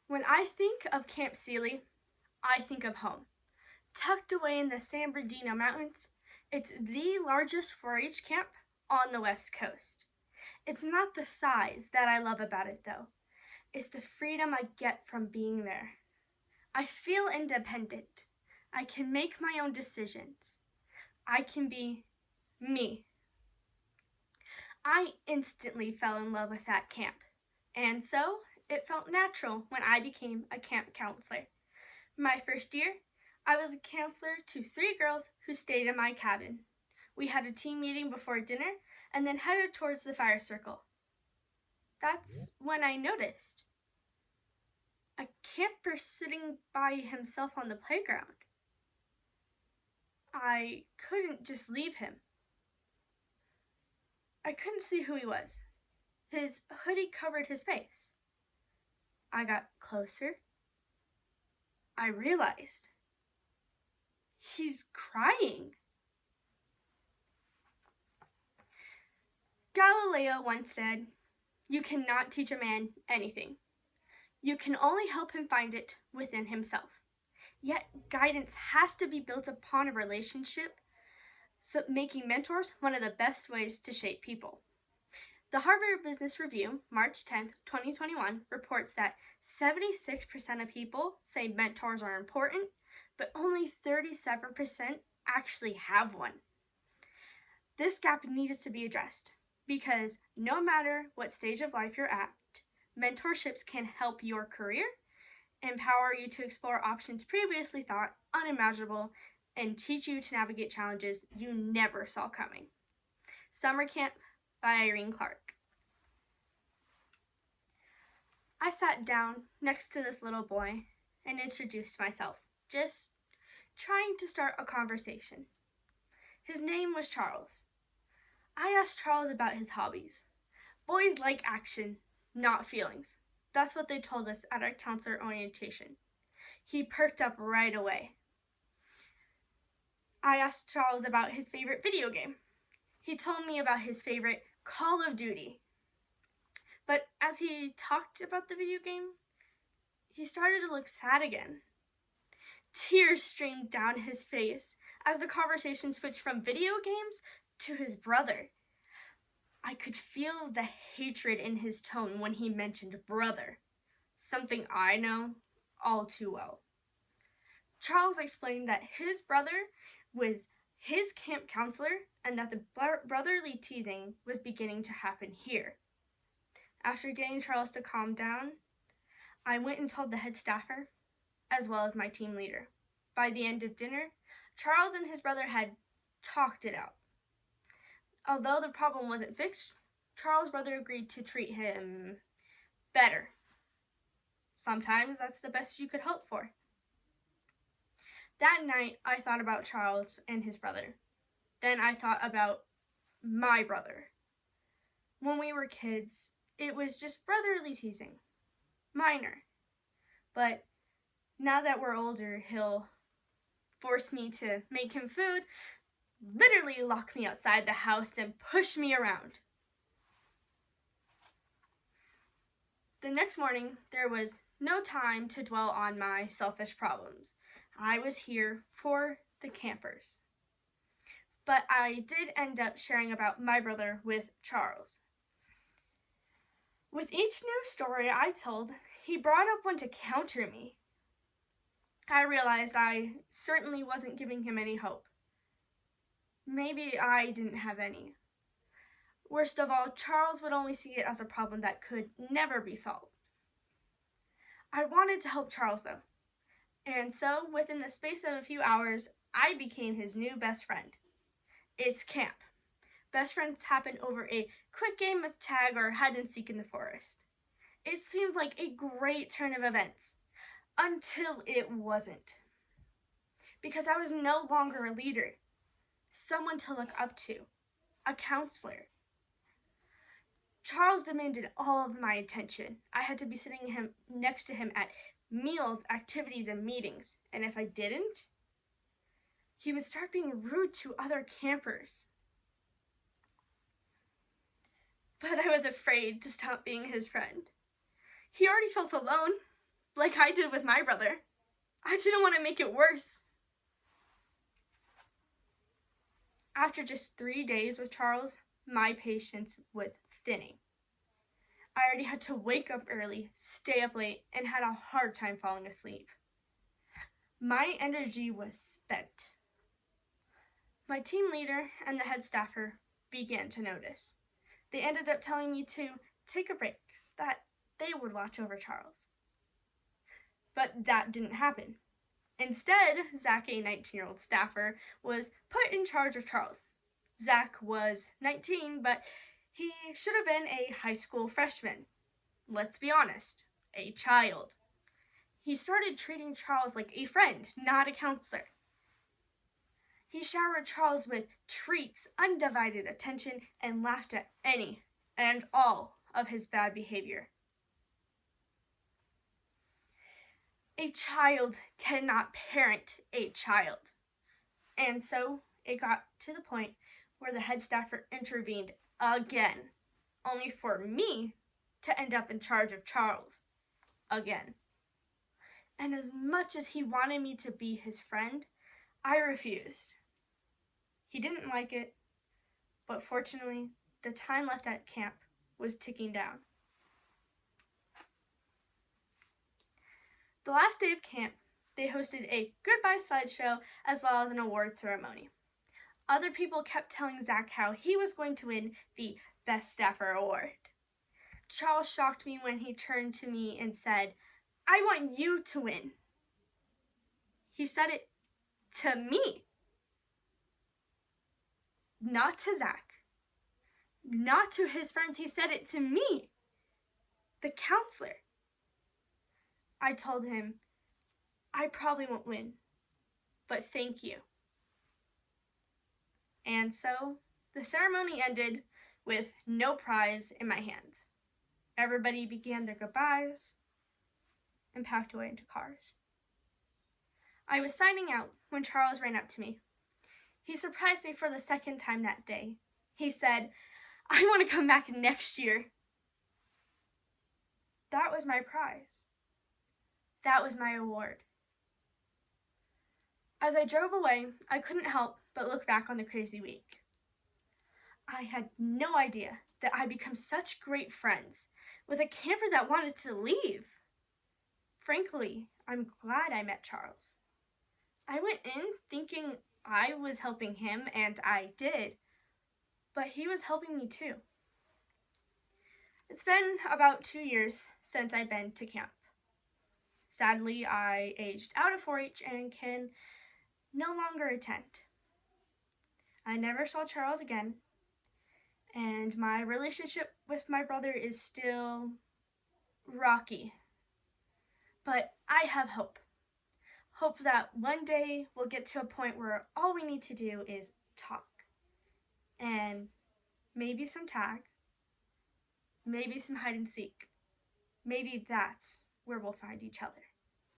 When I think of Camp Sealy, I think of home. Tucked away in the San Bernardino Mountains, it's the largest 4-H camp on the West Coast. It's not the size that I love about it, though. It's the freedom I get from being there. I feel independent. I can make my own decisions. I can be me. I instantly fell in love with that camp, and so it felt natural when I became a camp counselor. My first year, I was a counselor to 3 girls who stayed in my cabin. We had a team meeting before dinner and then headed towards the fire circle. That's when I noticed a camper sitting by himself on the playground. I couldn't just leave him. I couldn't see who he was. His hoodie covered his face. I got closer. I realized he's crying. Galileo once said, "You cannot teach a man anything. You can only help him find it within himself." Yet guidance has to be built upon a relationship, so making mentors one of the best ways to shape people. The Harvard Business Review, March 10, 2021, reports that 76% of people say mentors are important, but only 37% actually have one. This gap needs to be addressed because no matter what stage of life you're at, mentorships can help your career, empower you to explore options previously thought unimaginable, and teach you to navigate challenges you never saw coming. Summer Camp by Irene. I sat down next to this little boy and introduced myself, just trying to start a conversation. His name was Charles. I asked Charles about his hobbies. Boys like action, not feelings. That's what they told us at our counselor orientation. He perked up right away. I asked Charles about his favorite video game. He told me about his favorite Call of Duty. But as he talked about the video game, he started to look sad again. Tears streamed down his face as the conversation switched from video games to his brother. I could feel the hatred in his tone when he mentioned brother, something I know all too well. Charles explained that his brother was his camp counselor and that the brotherly teasing was beginning to happen here. After getting Charles to calm down, I went and told the head staffer, as well as my team leader. By the end of dinner, Charles and his brother had talked it out. Although the problem wasn't fixed, Charles' brother agreed to treat him better. Sometimes that's the best you could hope for. That night, I thought about Charles and his brother. Then I thought about my brother. When we were kids, it was just brotherly teasing. Minor. But now that we're older, he'll force me to make him food, literally lock me outside the house, and push me around. The next morning, there was no time to dwell on my selfish problems. I was here for the campers. But I did end up sharing about my brother with Charles. With each new story I told, he brought up one to counter me. I realized I certainly wasn't giving him any hope. Maybe I didn't have any. Worst of all, Charles would only see it as a problem that could never be solved. I wanted to help Charles though, and so within the space of a few hours, I became his new best friend. It's camp. Best friends happen over a quick game of tag or hide and seek in the forest. It seems like a great turn of events, until it wasn't. Because I was no longer a leader, someone to look up to, a counselor. Charles demanded all of my attention. I had to be sitting next to him at meals, activities, and meetings. And if I didn't, he would start being rude to other campers. But I was afraid to stop being his friend. He already felt alone. like I did with my brother. I didn't want to make it worse. After just 3 days with Charles, my patience was thinning. I already had to wake up early, stay up late, and had a hard time falling asleep. My energy was spent. My team leader and the head staffer began to notice. They ended up telling me to take a break, that they would watch over Charles. But that didn't happen. Instead, Zach, a 19-year-old staffer, was put in charge of Charles. Zach was 19, but he should have been a high school freshman. Let's be honest, a child. He started treating Charles like a friend, not a counselor. He showered Charles with treats, undivided attention, and laughed at any and all of his bad behavior. A child cannot parent a child. And so it got to the point where the head staffer intervened again, only for me to end up in charge of Charles again. And as much as he wanted me to be his friend, I refused. He didn't like it, but fortunately, the time left at camp was ticking down. The last day of camp, they hosted a goodbye slideshow as well as an award ceremony. Other people kept telling Zach how he was going to win the Best Staffer Award. Charles shocked me when he turned to me and said, "I want you to win." He said it to me, not to Zach, not to his friends. He said it to me, the counselor. I told him, "I probably won't win, but thank you." And so the ceremony ended with no prize in my hand. Everybody began their goodbyes and packed away into cars. I was signing out when Charles ran up to me. He surprised me for the second time that day. He said, "I want to come back next year." That was my prize. That was my award. As I drove away, I couldn't help but look back on the crazy week. I had no idea that I'd become such great friends with a camper that wanted to leave. Frankly, I'm glad I met Charles. I went in thinking I was helping him, and I did, but he was helping me too. It's been about 2 years since I've been to camp. Sadly, I aged out of 4-H and can no longer attend. I never saw Charles again, and my relationship with my brother is still rocky. But I have hope. Hope that one day we'll get to a point where all we need to do is talk. And maybe some tag. Maybe some hide and seek. Maybe that's where we'll find each other.